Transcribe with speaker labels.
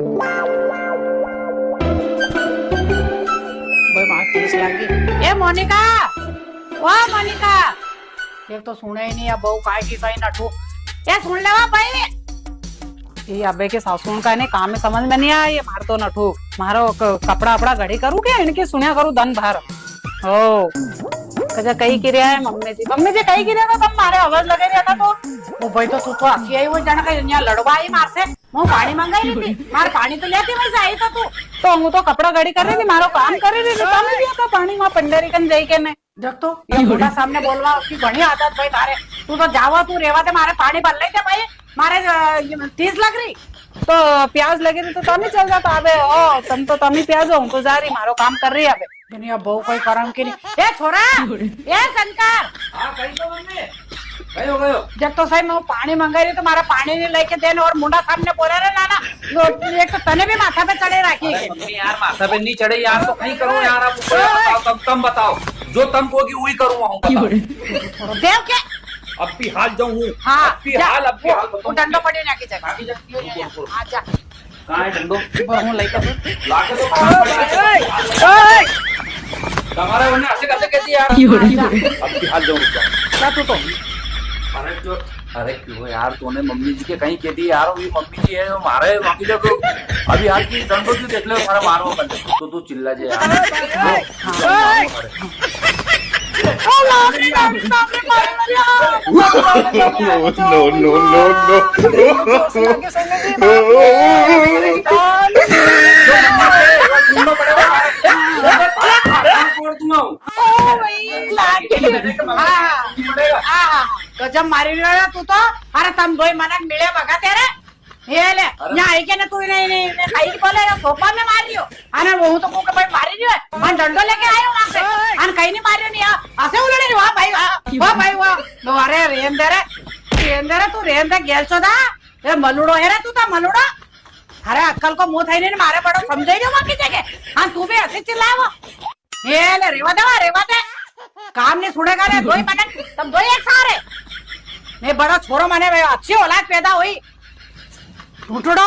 Speaker 1: भाई मां केस लागी ए मोनिका ओ मोनिका एक तो सुने ही नहीं अब बहु काय की सही नठू ए सुन लेवा भाई ये अबे के सासुन का ने काम में समझ में नहीं आया ये मार तो नठू मारो कपड़ा अपड़ा घड़ी करूं क्या इनके सुनिया करूं दन भर ओ कजा कई किरिया है मम्मी जी कई किरिया था तब मारे आवाज लगे रहा था तो वो भाई तो तू तो हसी आई वो जाना कहीं यहाँ लड़वा आई मार से मैं पानी मंगाई रही थी मार पानी तो लेती वैसे आई था तू तो हूँ तो कपड़ा घड़ी कर रही थी मारो काम कर रही थी तब दिया था पानी वहाँ पंडेरी कन जाई के ने देख तो ये मोटा सामने बोलवा उसकी बड़ी आदत भाई तारे तू तो जावा तू रेवा थे मारे पानी भर ले थे भाई मारे 30 लग रही तो प्याज लगी रही तो तमी चल जाता अबे ओ तुम तो तमी प्याज हो तो जा रही मारो काम कर रही है अबे दुनिया बहु कोई करम की नहीं ए छोरा ए शंकर
Speaker 2: हां कहीं तो मम्मी गयो गयो
Speaker 1: जब तो सही मैं पानी मंगाई रही तो मारा पानी नहीं लेके देने और मुंडा सामने बोले रे नाना एक तो तने भी माथा पे चढ़े रखी
Speaker 2: मम्मी यार माथा पे नहीं चढ़े यार तो कहीं करो यार आप बताओ तम बताओ जो तम कोगी वही करूंगा
Speaker 1: देव के
Speaker 2: अब भी हाल जाऊं
Speaker 1: हाँ
Speaker 2: अब भी हाल
Speaker 1: वो डंडो पड़े ना की जगह आ जा
Speaker 2: कहां है डंडो
Speaker 1: पर हूं लेके
Speaker 2: लाके तो ओए तुम्हारा उन्हें ऐसे कैसे कहती यार अब भी हाल जाऊं
Speaker 1: क्या तू तो
Speaker 2: अरे क्यों यार तूने मम्मी जी के कहीं कह दी यार ये मम्मी जी है मारे बाकी जब अभी आज की डंडो क्यों देख ले हमारा मारो तो तू चिल्ला जे
Speaker 1: गजब मारी रहा तू तो अरे तम भाई मनक मिले बगा तेरे ये ले यहाँ आई के ना तू नहीं कहीं बोले सोफा में मार रही हो अरे वो तो को भाई मारी रही है हम डंडो लेके आए वहां से अन कहीं नहीं मारी नहीं ऐसे उलड़े नहीं वाह भाई वाह तो अरे रेंदरे तू रेंदे गेल चोदा ये मलुड़ो है रे तू तो मलुड़ो अरे अक्कल को मुंह थाई नहीं मारे बड़ो समझे नहीं वहां की जगह हाँ तू भी ऐसे चिल्लाए वो ये ले रेवा दे काम नहीं सुनेगा रे दो ही मनक तब दो ही एक सारे मैं बड़ा छोरो माने अच्छी औलाद पैदा हुई टूटड़ो